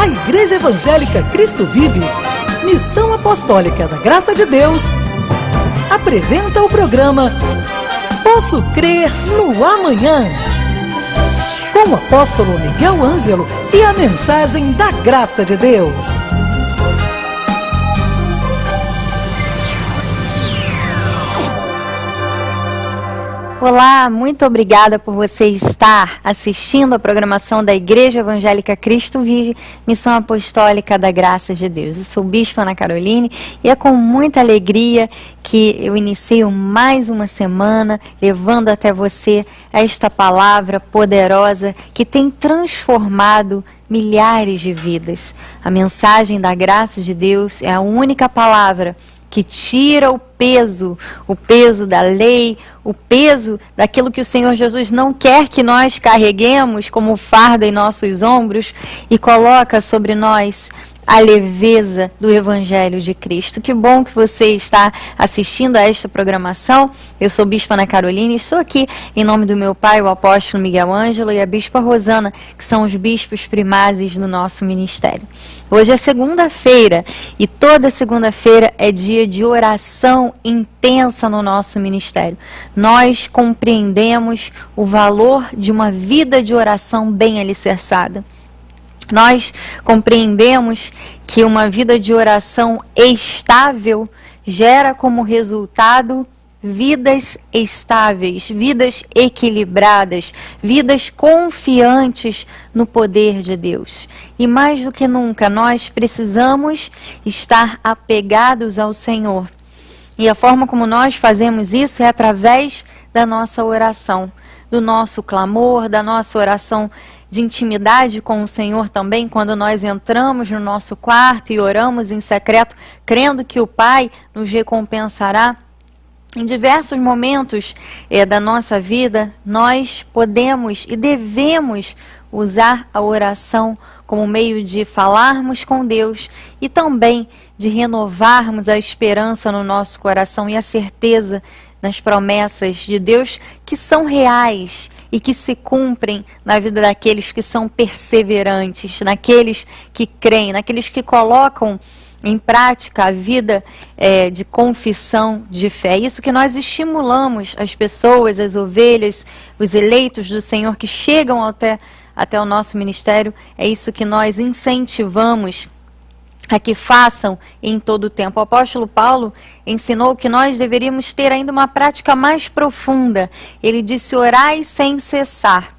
A Igreja Evangélica Cristo Vive, Missão Apostólica da Graça de Deus, apresenta o programa Posso Crer no Amanhã, com o apóstolo Miguel Ângelo e a mensagem da Graça de Deus. Olá, muito obrigada por você estar assistindo a programação da Igreja Evangélica Cristo Vive, Missão Apostólica da Graça de Deus. Eu sou Bispa Ana Caroline e é com muita alegria que eu inicio mais uma semana levando até você esta palavra poderosa que tem transformado milhares de vidas. A mensagem da Graça de Deus é a única palavra que tira o peso da lei, o peso daquilo que o Senhor Jesus não quer que nós carreguemos como fardo em nossos ombros e coloca sobre nós a leveza do Evangelho de Cristo. Que bom que você está assistindo a esta programação. Eu sou Bispa Ana Caroline e estou aqui em nome do meu pai, o apóstolo Miguel Ângelo, e a Bispa Rosana, que são os bispos primazes do nosso ministério. Hoje é segunda-feira e toda segunda-feira é dia de oração intensa no nosso ministério. Nós compreendemos o valor de uma vida de oração bem alicerçada. Nós compreendemos que uma vida de oração estável gera como resultado vidas estáveis, vidas equilibradas, vidas confiantes no poder de Deus. E mais do que nunca, nós precisamos estar apegados ao Senhor. E a forma como nós fazemos isso é através da nossa oração, do nosso clamor, da nossa oração de intimidade com o Senhor também, quando nós entramos no nosso quarto e oramos em secreto, crendo que o Pai nos recompensará. Em diversos momentos da nossa vida, nós podemos e devemos usar a oração como meio de falarmos com Deus e também de renovarmos a esperança no nosso coração e a certeza nas promessas de Deus que são reais e que se cumprem na vida daqueles que são perseverantes, naqueles que creem, naqueles que colocam em prática a vida de confissão de fé. É isso que nós estimulamos as pessoas, as ovelhas, os eleitos do Senhor que chegam até o nosso ministério. É isso que nós incentivamos a que façam em todo o tempo. O apóstolo Paulo ensinou que nós deveríamos ter ainda uma prática mais profunda. Ele disse: orai sem cessar.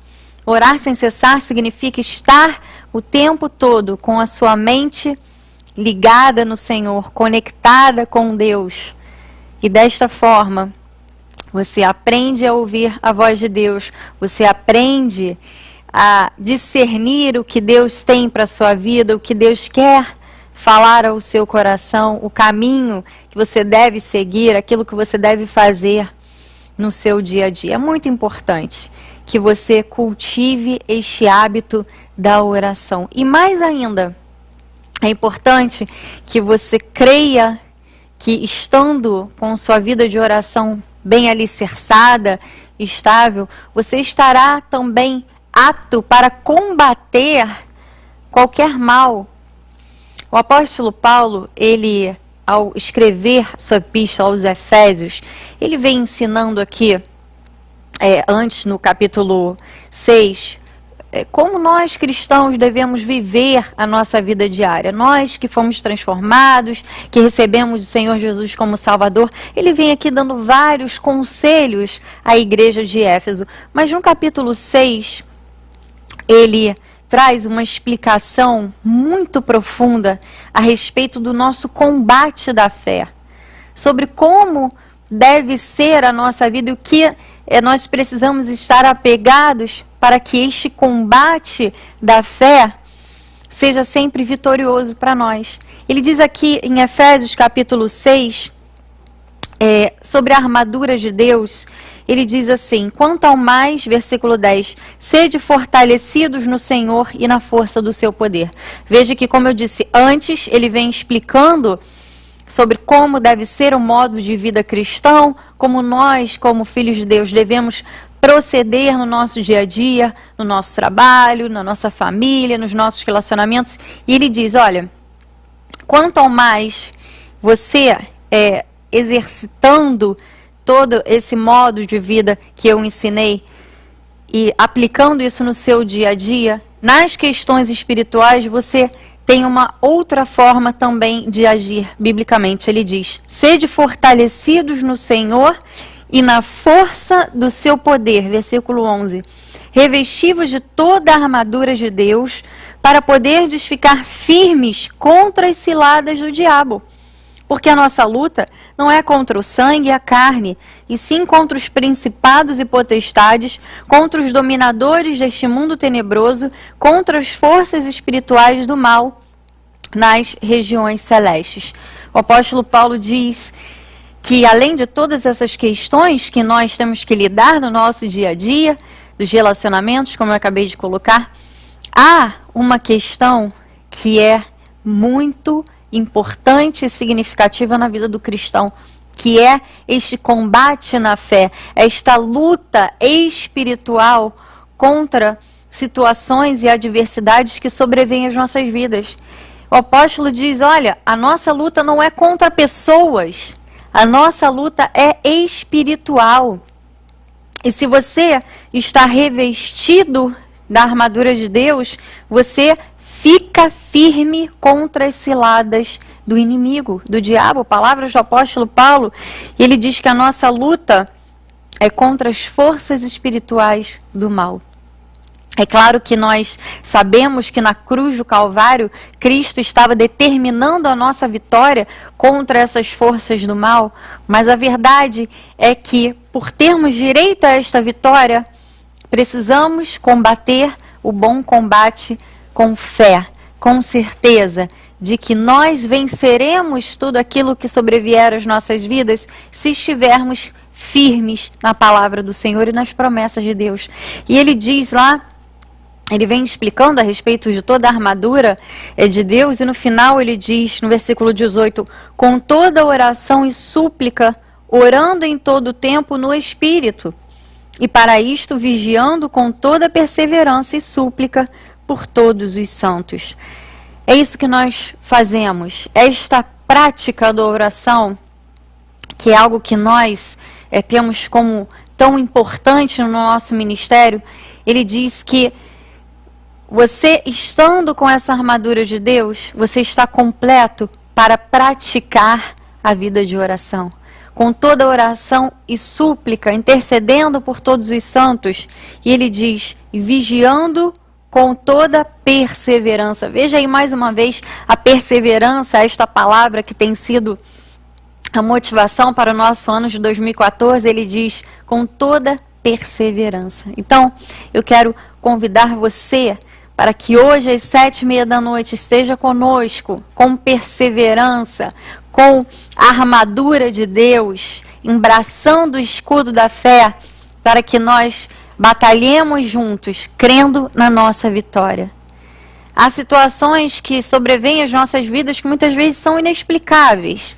Orar sem cessar significa estar o tempo todo com a sua mente ligada no Senhor, conectada com Deus. E desta forma, você aprende a ouvir a voz de Deus, você aprende a discernir o que Deus tem para a sua vida, o que Deus quer falar ao seu coração, o caminho que você deve seguir, aquilo que você deve fazer no seu dia a dia. É muito importante que você cultive este hábito da oração. E mais ainda, é importante que você creia que, estando com sua vida de oração bem alicerçada, estável, você estará também apto para combater qualquer mal. O apóstolo Paulo, ele, ao escrever sua epístola aos Efésios, ele vem ensinando aqui, antes no capítulo 6, como nós cristãos devemos viver a nossa vida diária. Nós que fomos transformados, que recebemos o Senhor Jesus como Salvador, ele vem aqui dando vários conselhos à igreja de Éfeso. Mas no capítulo 6, ele traz uma explicação muito profunda a respeito do nosso combate da fé, sobre como deve ser a nossa vida e o que nós precisamos estar apegados para que este combate da fé seja sempre vitorioso para nós. Ele diz aqui em Efésios capítulo 6, sobre a armadura de Deus, ele diz assim: quanto ao mais, versículo 10, sede fortalecidos no Senhor e na força do seu poder. Veja que, como eu disse antes, ele vem explicando sobre como deve ser o modo de vida cristão, como nós, como filhos de Deus, devemos proceder no nosso dia a dia, no nosso trabalho, na nossa família, nos nossos relacionamentos. E ele diz, olha, quanto ao mais você exercitando todo esse modo de vida que eu ensinei e aplicando isso no seu dia a dia, nas questões espirituais você tem uma outra forma também de agir biblicamente. Ele diz, sede fortalecidos no Senhor e na força do seu poder, versículo 11, revestivos de toda a armadura de Deus, para poderdes ficar firmes contra as ciladas do diabo. Porque a nossa luta não é contra o sangue e a carne, e sim contra os principados e potestades, contra os dominadores deste mundo tenebroso, contra as forças espirituais do mal nas regiões celestes. O apóstolo Paulo diz que, além de todas essas questões que nós temos que lidar no nosso dia a dia, dos relacionamentos, como eu acabei de colocar, há uma questão que é muito importante e significativa na vida do cristão, que é este combate na fé, esta luta espiritual contra situações e adversidades que sobrevêm às nossas vidas. O apóstolo diz, olha, a nossa luta não é contra pessoas, a nossa luta é espiritual. E se você está revestido da armadura de Deus, você fica firme contra as ciladas do inimigo, do diabo. Palavras do apóstolo Paulo. Ele diz que a nossa luta é contra as forças espirituais do mal. É claro que nós sabemos que na cruz do Calvário, Cristo estava determinando a nossa vitória contra essas forças do mal, mas a verdade é que, por termos direito a esta vitória, precisamos combater o bom combate com fé, com certeza de que nós venceremos tudo aquilo que sobrevier às nossas vidas se estivermos firmes na palavra do Senhor e nas promessas de Deus. E ele diz lá, ele vem explicando a respeito de toda a armadura de Deus, e no final ele diz, no versículo 18, com toda oração e súplica, orando em todo o tempo no Espírito, e para isto vigiando com toda perseverança e súplica por todos os santos. É isso que nós fazemos, esta prática da oração, que é algo que nós temos como tão importante no nosso ministério. Ele diz que você, estando com essa armadura de Deus, você está completo para praticar a vida de oração. Com toda oração e súplica, intercedendo por todos os santos. E ele diz, vigiando com toda perseverança. Veja aí mais uma vez a perseverança, esta palavra que tem sido a motivação para o nosso ano de 2014. Ele diz, com toda perseverança. Então, eu quero convidar você para que hoje às 7h30 esteja conosco, com perseverança, com a armadura de Deus, embraçando o escudo da fé, para que nós batalhemos juntos, crendo na nossa vitória. Há situações que sobrevêm às nossas vidas que muitas vezes são inexplicáveis.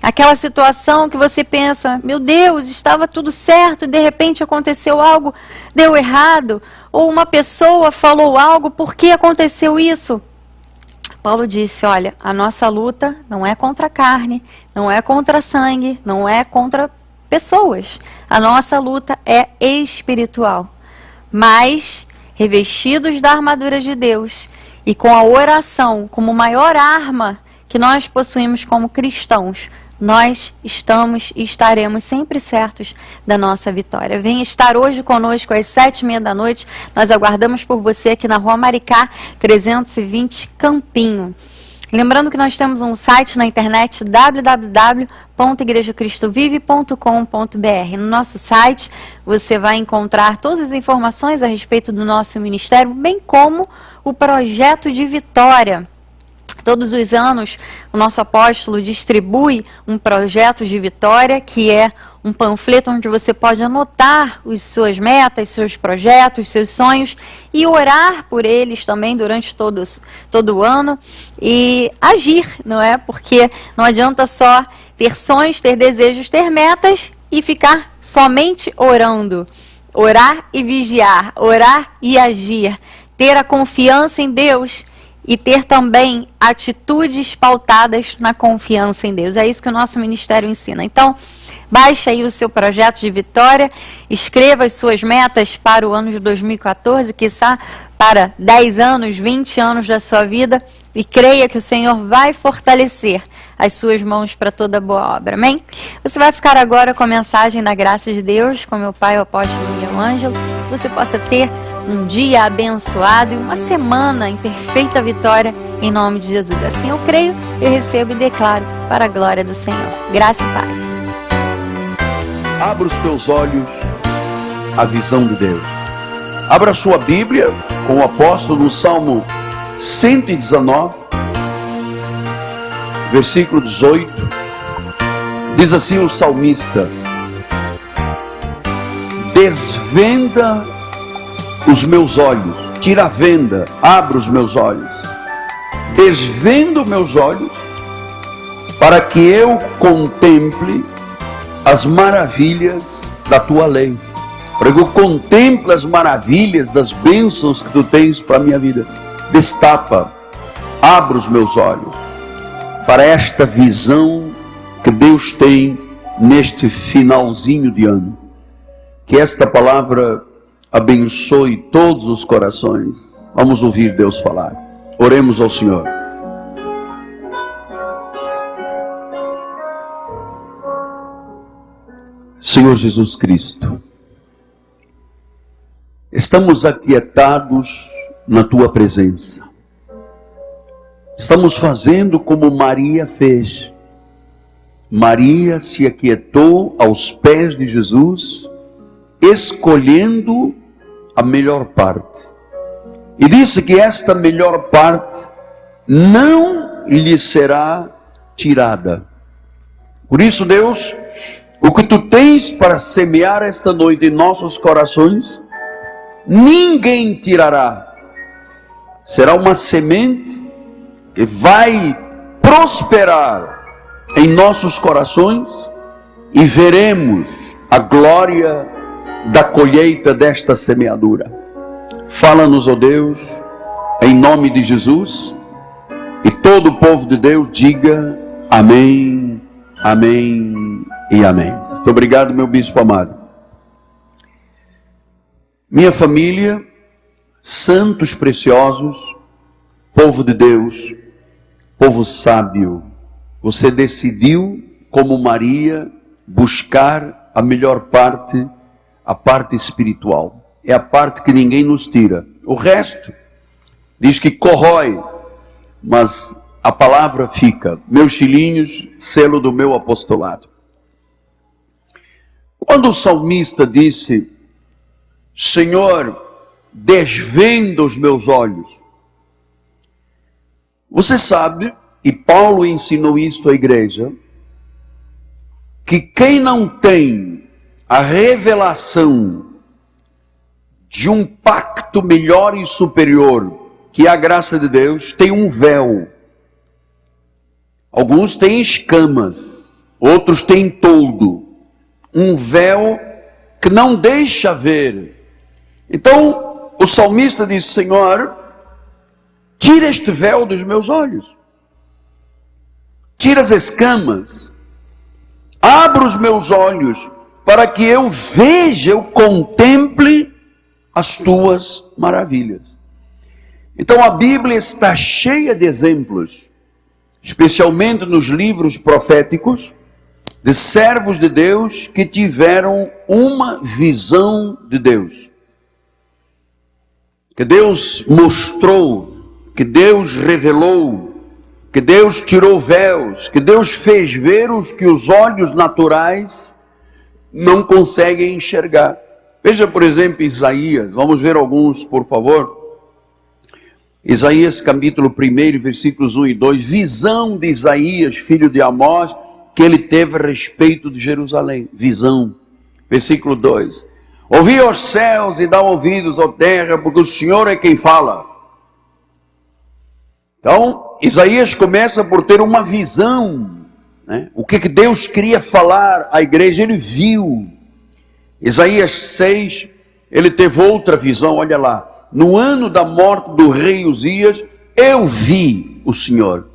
Aquela situação que você pensa, meu Deus, estava tudo certo e de repente aconteceu algo, deu errado. Ou uma pessoa falou algo, por que aconteceu isso? Paulo disse, olha, a nossa luta não é contra a carne, não é contra sangue, não é contra pessoas. A nossa luta é espiritual. Mas, revestidos da armadura de Deus e com a oração como maior arma que nós possuímos como cristãos, nós estamos e estaremos sempre certos da nossa vitória. Venha estar hoje conosco às 7h30. Nós aguardamos por você aqui na Rua Maricá, 320, Campinho. Lembrando que nós temos um site na internet, www.igrejacristovive.com.br. No nosso site você vai encontrar todas as informações a respeito do nosso ministério, bem como o projeto de vitória. Todos os anos, o nosso apóstolo distribui um projeto de vitória, que é um panfleto onde você pode anotar as suas metas, seus projetos, seus sonhos e orar por eles também durante todo o ano e agir, não é? Porque não adianta só ter sonhos, ter desejos, ter metas e ficar somente orando. orar e vigiar, orar e agir, ter a confiança em Deus e ter também atitudes pautadas na confiança em Deus. É isso que o nosso ministério ensina. Então, baixe aí o seu projeto de vitória, escreva as suas metas para o ano de 2014, quiçá para 10 anos, 20 anos da sua vida, e creia que o Senhor vai fortalecer as suas mãos para toda boa obra. Amém? Você vai ficar agora com a mensagem da graça de Deus, com meu pai, o apóstolo Miguel Ângelo, que você possa ter um dia abençoado e uma semana em perfeita vitória, em nome de Jesus. Assim eu creio, eu recebo e declaro para a glória do Senhor. Graça e paz. Abra os teus olhos à visão de Deus. Abra sua Bíblia com o apóstolo no Salmo 119, versículo 18. Diz assim o salmista: desvenda os meus olhos, tira a venda, abre os meus olhos, desvenda os meus olhos, para que eu contemple as maravilhas da tua lei, para que eu contemple as maravilhas das bênçãos que tu tens para a minha vida. Destapa, abre os meus olhos para esta visão que Deus tem neste finalzinho de ano. Que esta palavra abençoe todos os corações. Vamos ouvir Deus falar. Oremos ao Senhor. Senhor Jesus Cristo, estamos aquietados na Tua presença. Estamos fazendo como Maria fez. Maria se aquietou aos pés de Jesus, escolhendo a melhor parte. E disse que esta melhor parte não lhe será tirada. Por isso, Deus, o que Tu tens para semear esta noite em nossos corações, ninguém tirará. Será uma semente que vai prosperar em nossos corações e veremos a glória da colheita desta semeadura. Fala-nos, ó Deus, em nome de Jesus, e todo o povo de Deus diga amém, amém e amém. Muito obrigado, meu bispo amado. Minha família, santos preciosos, povo de Deus, povo sábio, você decidiu, como Maria, buscar a melhor parte, a parte espiritual. É a parte que ninguém nos tira. O resto diz que corrói, mas a palavra fica. Meus filhinhos, selo do meu apostolado. Quando o salmista disse: Senhor, desvenda os meus olhos. Você sabe, e Paulo ensinou isso à igreja, que quem não tem a revelação de um pacto melhor e superior, que é a graça de Deus, tem um véu. Alguns têm escamas, outros têm toldo. Um véu que não deixa ver. Então, o salmista diz: Senhor, tira este véu dos meus olhos. Tira as escamas. Abra os meus olhos para que eu veja, eu contemple as tuas maravilhas. Então a Bíblia está cheia de exemplos, especialmente nos livros proféticos, de servos de Deus que tiveram uma visão de Deus. Que Deus mostrou, que Deus revelou, que Deus tirou véus, que Deus fez ver os que os olhos naturais não conseguem enxergar. Veja, por exemplo, Isaías. Vamos ver alguns, por favor. Isaías capítulo 1, versículos 1 e 2. Visão de Isaías, filho de Amós, que ele teve a respeito de Jerusalém. Visão. Versículo 2. Ouvi aos céus e dá ouvidos à terra, porque o Senhor é quem fala. Então, Isaías começa por ter uma visão, né? O que Deus queria falar à igreja, ele viu. Isaías 6, ele teve outra visão, olha lá. No ano da morte do rei Uzias, eu vi o Senhor.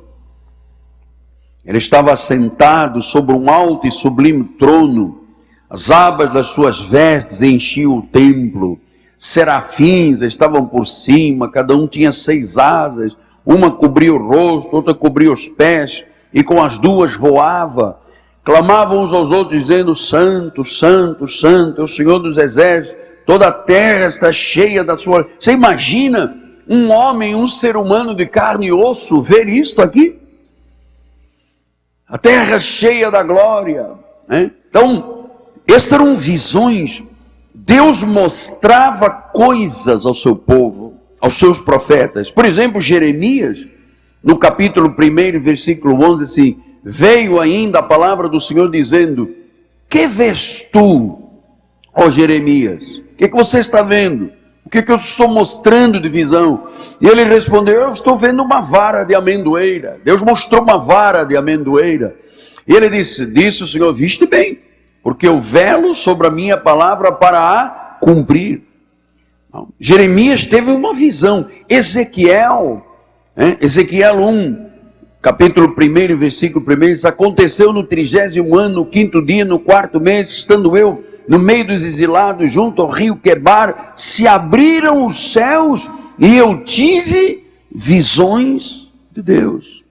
Ele estava sentado sobre um alto e sublime trono. As abas das suas vestes enchiam o templo. Serafins estavam por cima, cada um tinha 6 asas. Uma cobria o rosto, outra cobria os pés, e com as duas voava. Clamavam uns aos outros, dizendo: Santo, Santo, Santo é o Senhor dos Exércitos. Toda a terra está cheia da sua... Você imagina um homem, um ser humano de carne e osso, ver isto aqui? A terra cheia da glória, né? Então, estas eram visões. Deus mostrava coisas ao seu povo, aos seus profetas. Por exemplo, Jeremias, no capítulo 1, versículo 11, assim: veio ainda a palavra do Senhor dizendo: que vês tu, ó Jeremias? O que você está vendo? O que eu estou mostrando de visão? E ele respondeu: eu estou vendo uma vara de amendoeira. Deus mostrou uma vara de amendoeira. E ele disse o Senhor: viste bem, porque eu velo sobre a minha palavra para a cumprir. Jeremias teve uma visão. Ezequiel 1, capítulo 1, versículo 1, diz: aconteceu no 30º ano, no 5º dia, no 4º mês, estando eu no meio dos exilados, junto ao rio Quebar, se abriram os céus e eu tive visões de Deus.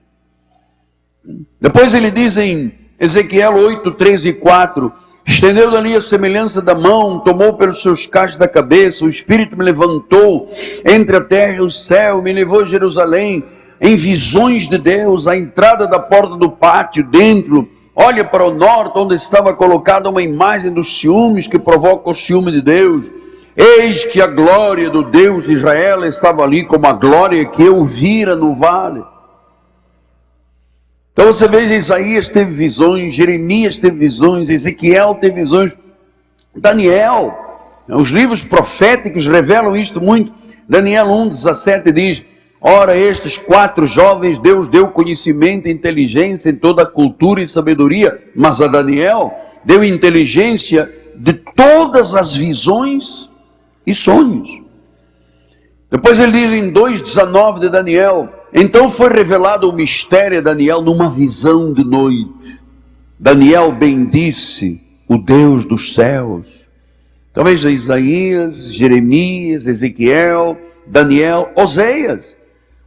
Depois ele diz em Ezequiel 8, 13 e 4: estendeu dali a semelhança da mão, tomou pelos seus cachos da cabeça, o Espírito me levantou entre a terra e o céu, me levou a Jerusalém, em visões de Deus, à entrada da porta do pátio, dentro, olha para o norte, onde estava colocada uma imagem dos ciúmes, que provoca o ciúme de Deus. Eis que a glória do Deus de Israel estava ali, como a glória que eu vira no vale. Então você veja, Isaías teve visões, Jeremias teve visões, Ezequiel teve visões, Daniel, os livros proféticos revelam isto muito. Daniel 1,17 diz: ora, estes 4 jovens Deus deu conhecimento e inteligência em toda a cultura e sabedoria, mas a Daniel deu inteligência de todas as visões e sonhos. Depois ele diz em 2,19 de Daniel: então foi revelado o mistério a Daniel numa visão de noite. Daniel bendisse o Deus dos céus. Então veja, Isaías, Jeremias, Ezequiel, Daniel, Oséias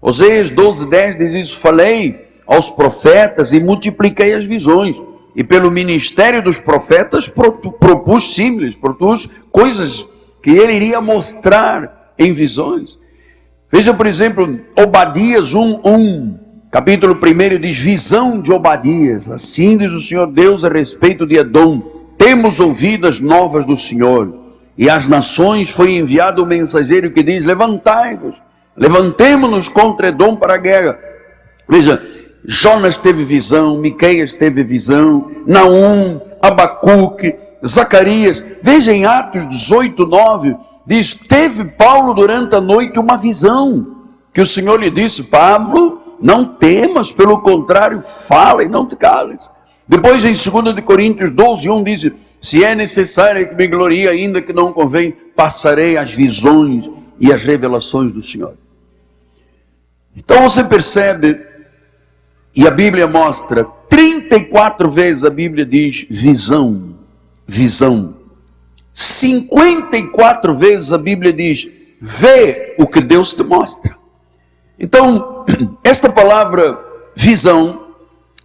12:10 diz isso: falei aos profetas e multipliquei as visões, e pelo ministério dos profetas propus símiles, propus coisas que ele iria mostrar em visões. Veja, por exemplo, Obadias 1:1, capítulo 1 diz: visão de Obadias, assim diz o Senhor Deus a respeito de Edom, temos ouvido as novas do Senhor, e às nações foi enviado o mensageiro que diz: levantai-vos, levantemo-nos contra Edom para a guerra. Veja, Jonas teve visão, Miqueias teve visão, Naum, Abacuque, Zacarias. Veja em Atos 18:9, diz: teve Paulo durante a noite uma visão, que o Senhor lhe disse: Pablo, não temas, pelo contrário, fala e não te cales. Depois em 2 Coríntios 12:1 diz: se é necessário que me glorie, ainda que não convém, passarei as visões e as revelações do Senhor. Então você percebe, e a Bíblia mostra, 34 vezes a Bíblia diz visão, visão. 54 vezes a Bíblia diz: vê o que Deus te mostra. Então, esta palavra visão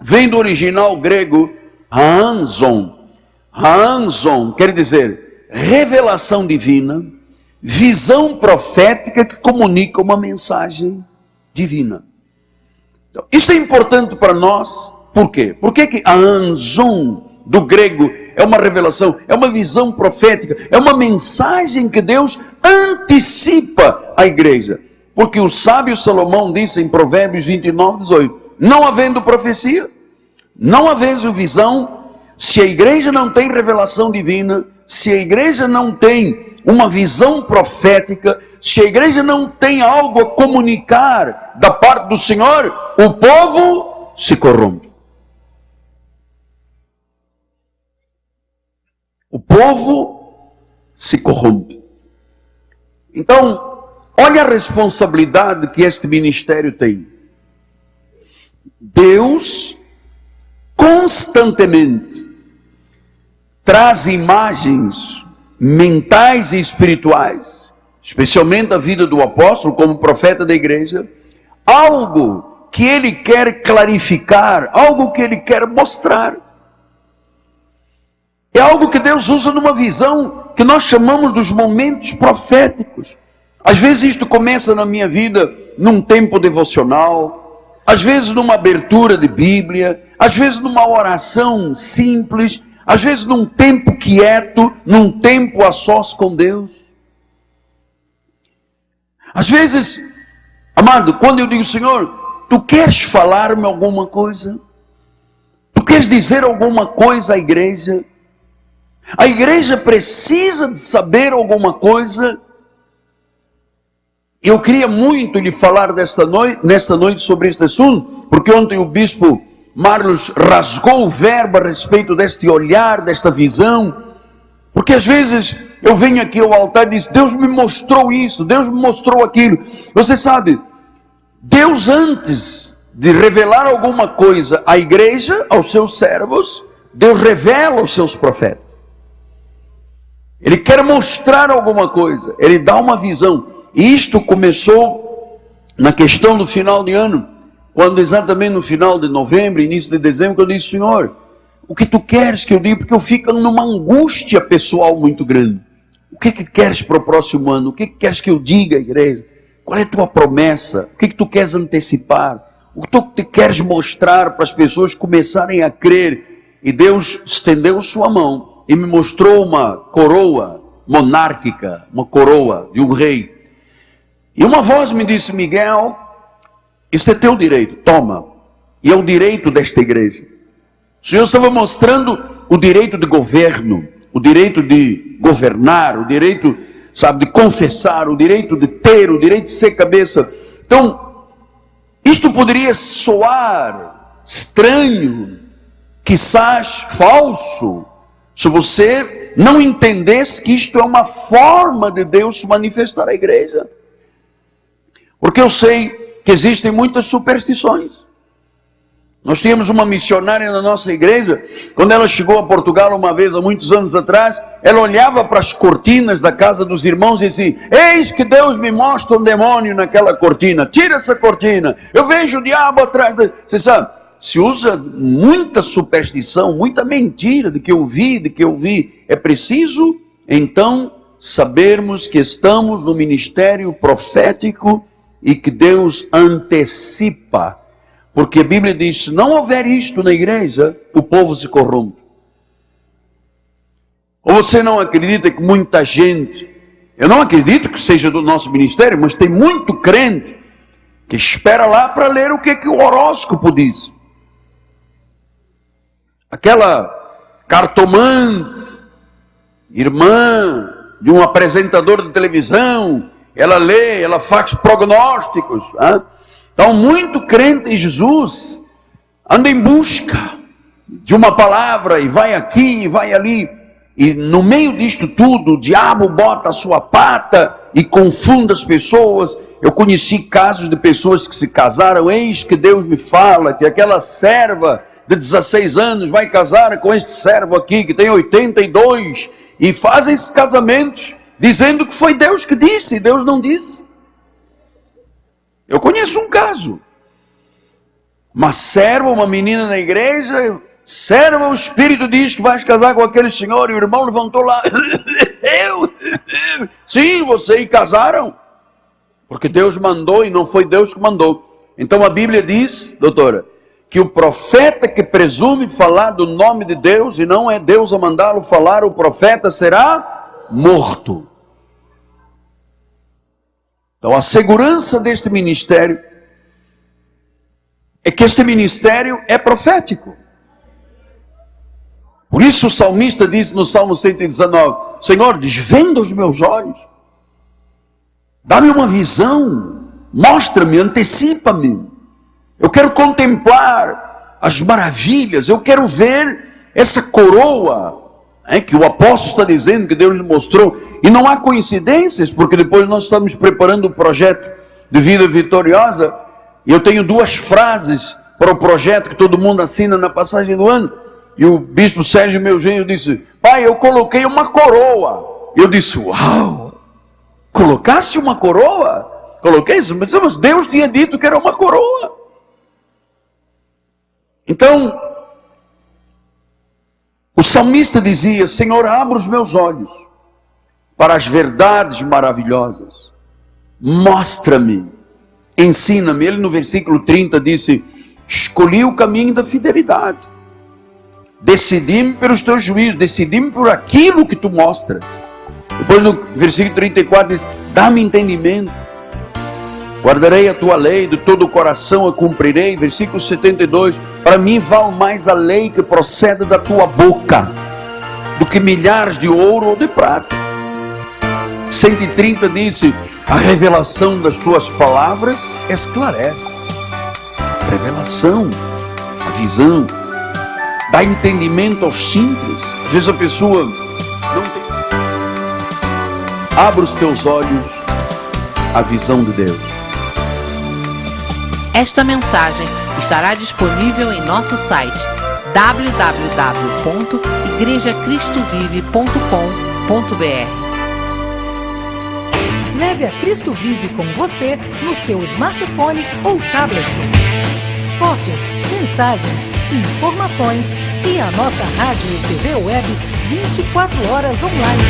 vem do original grego haanzon. Haanzon quer dizer revelação divina, visão profética que comunica uma mensagem divina. Então, isso é importante para nós. Por quê? Por que haanzon do grego é uma revelação, é uma visão profética, é uma mensagem que Deus antecipa à igreja? Porque o sábio Salomão disse em Provérbios 29:18: não havendo profecia, não havendo visão, se a igreja não tem revelação divina, se a igreja não tem uma visão profética, se a igreja não tem algo a comunicar da parte do Senhor, o povo se corrompe. O povo se corrompe. Então, olha a responsabilidade que este ministério tem. Deus constantemente traz imagens mentais e espirituais, especialmente a vida do apóstolo como profeta da igreja, algo que ele quer clarificar, algo que ele quer mostrar. É algo que Deus usa numa visão que nós chamamos dos momentos proféticos. Às vezes isto começa na minha vida num tempo devocional, às vezes numa abertura de Bíblia, às vezes numa oração simples, às vezes num tempo quieto, num tempo a sós com Deus. Às vezes, amado, quando eu digo, Senhor, Tu queres falar-me alguma coisa? Tu queres dizer alguma coisa à igreja? A igreja precisa de saber alguma coisa? Eu queria muito lhe falar nesta noite sobre este assunto, porque ontem o bispo Marlos rasgou o verbo a respeito deste olhar, desta visão, porque às vezes eu venho aqui ao altar e digo, Deus me mostrou isso, Deus me mostrou aquilo. Você sabe, Deus antes de revelar alguma coisa à igreja, aos seus servos, Deus revela aos seus profetas. Ele quer mostrar alguma coisa, Ele dá uma visão. E isto começou na questão do final de ano, quando exatamente no final de novembro, início de dezembro, eu disse, Senhor, o que Tu queres que eu diga? Porque eu fico numa angústia pessoal muito grande. O que queres para o próximo ano? O que queres que eu diga à igreja? Qual é a Tua promessa? O que Tu queres antecipar? O que Tu queres mostrar para as pessoas começarem a crer? E Deus estendeu sua mão e me mostrou uma coroa monárquica, uma coroa de um rei. E uma voz me disse, Miguel, isso é teu direito, toma. E é o direito desta igreja. O Senhor estava mostrando o direito de governo, o direito de governar, o direito, sabe, de confessar, o direito de ter, o direito de ser cabeça. Então, isto poderia soar estranho, quizás falso, se você não entendesse que isto é uma forma de Deus se manifestar à igreja. Porque eu sei que existem muitas superstições. Nós tínhamos uma missionária na nossa igreja, quando ela chegou a Portugal uma vez, há muitos anos atrás, ela olhava para as cortinas da casa dos irmãos e dizia, eis que Deus me mostra um demônio naquela cortina, tira essa cortina, eu vejo o diabo atrás. Você sabe, se usa muita superstição, muita mentira de que eu vi. É preciso, então, sabermos que estamos no ministério profético e que Deus antecipa. Porque a Bíblia diz, se não houver isto na igreja, o povo se corrompe. Ou você não acredita que muita gente, eu não acredito que seja do nosso ministério, mas tem muito crente que espera lá para ler o que o horóscopo diz. Aquela cartomante, irmã de um apresentador de televisão, ela lê, ela faz prognósticos. Então, muito crente em Jesus anda em busca de uma palavra e vai aqui e vai ali. E no meio disto tudo, o diabo bota a sua pata e confunde as pessoas. Eu conheci casos de pessoas que se casaram, eis que Deus me fala que aquela serva de 16 anos vai casar com este servo aqui que tem 82 e fazem esses casamentos dizendo que foi Deus que disse, e Deus não disse. Eu conheço um caso. Uma serva, uma menina na igreja, serva, o Espírito diz que vai casar com aquele senhor, e o irmão levantou lá. Eu? Sim, você, e casaram. Porque Deus mandou e não foi Deus que mandou. Então a Bíblia diz, doutora, que o profeta que presume falar do nome de Deus, e não é Deus a mandá-lo falar, o profeta será morto. Então a segurança deste ministério é que este ministério é profético. Por isso o salmista diz no Salmo 119, Senhor, desvenda os meus olhos, dá-me uma visão, mostra-me, antecipa-me. Eu quero contemplar as maravilhas, eu quero ver essa coroa que o apóstolo está dizendo que Deus lhe mostrou. E não há coincidências, porque depois nós estamos preparando o projeto de vida vitoriosa. E eu tenho 2 frases para o projeto que todo mundo assina na passagem do ano. E o bispo Sérgio, meu genro, disse: pai, eu coloquei uma coroa. Eu disse: uau, colocasse uma coroa? Coloquei isso, mas Deus tinha dito que era uma coroa. Então, o salmista dizia: Senhor, abra os meus olhos para as verdades maravilhosas. Mostra-me, ensina-me. Ele no versículo 30 disse: escolhi o caminho da fidelidade. Decidi-me pelos teus juízos, decidi-me por aquilo que tu mostras. Depois no versículo 34 diz: dá-me entendimento. Guardarei a tua lei, de todo o coração a cumprirei. Versículo 72, para mim vale mais a lei que procede da tua boca, do que milhares de ouro ou de prata. 130 disse: a revelação das tuas palavras esclarece. Revelação, a visão, dá entendimento aos simples. Às vezes a pessoa não tem. Abra os teus olhos à visão de Deus. Esta mensagem estará disponível em nosso site www.igrejacristovive.com.br. Leve a Cristo Vive com você no seu smartphone ou tablet. Fotos, mensagens, informações e a nossa rádio e TV web 24 horas online.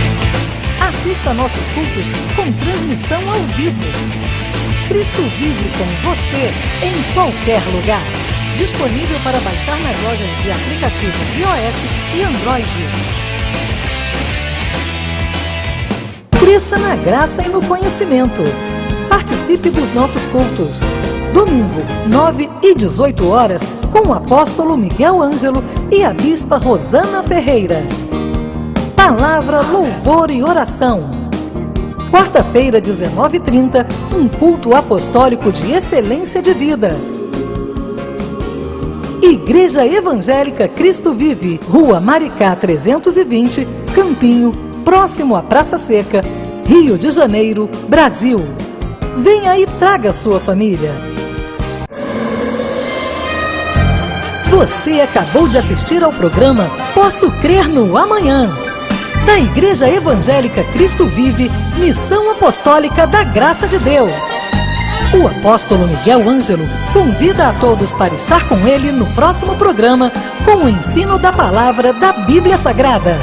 Assista nossos cultos com transmissão ao vivo. Cristo Vive com você em qualquer lugar. Disponível para baixar nas lojas de aplicativos iOS e Android. Cresça na graça e no conhecimento. Participe dos nossos cultos. Domingo, 9 e 18 horas, com o apóstolo Miguel Ângelo e a bispa Rosana Ferreira. Palavra, louvor e oração. Quarta-feira, 19h30, um culto apostólico de excelência de vida. Igreja Evangélica Cristo Vive, Rua Maricá 320, Campinho, próximo à Praça Seca, Rio de Janeiro, Brasil. Venha e traga sua família. Você acabou de assistir ao programa Posso Crer no Amanhã, da Igreja Evangélica Cristo Vive, Missão Apostólica da Graça de Deus. O apóstolo Miguel Ângelo convida a todos para estar com ele no próximo programa com o ensino da palavra da Bíblia Sagrada.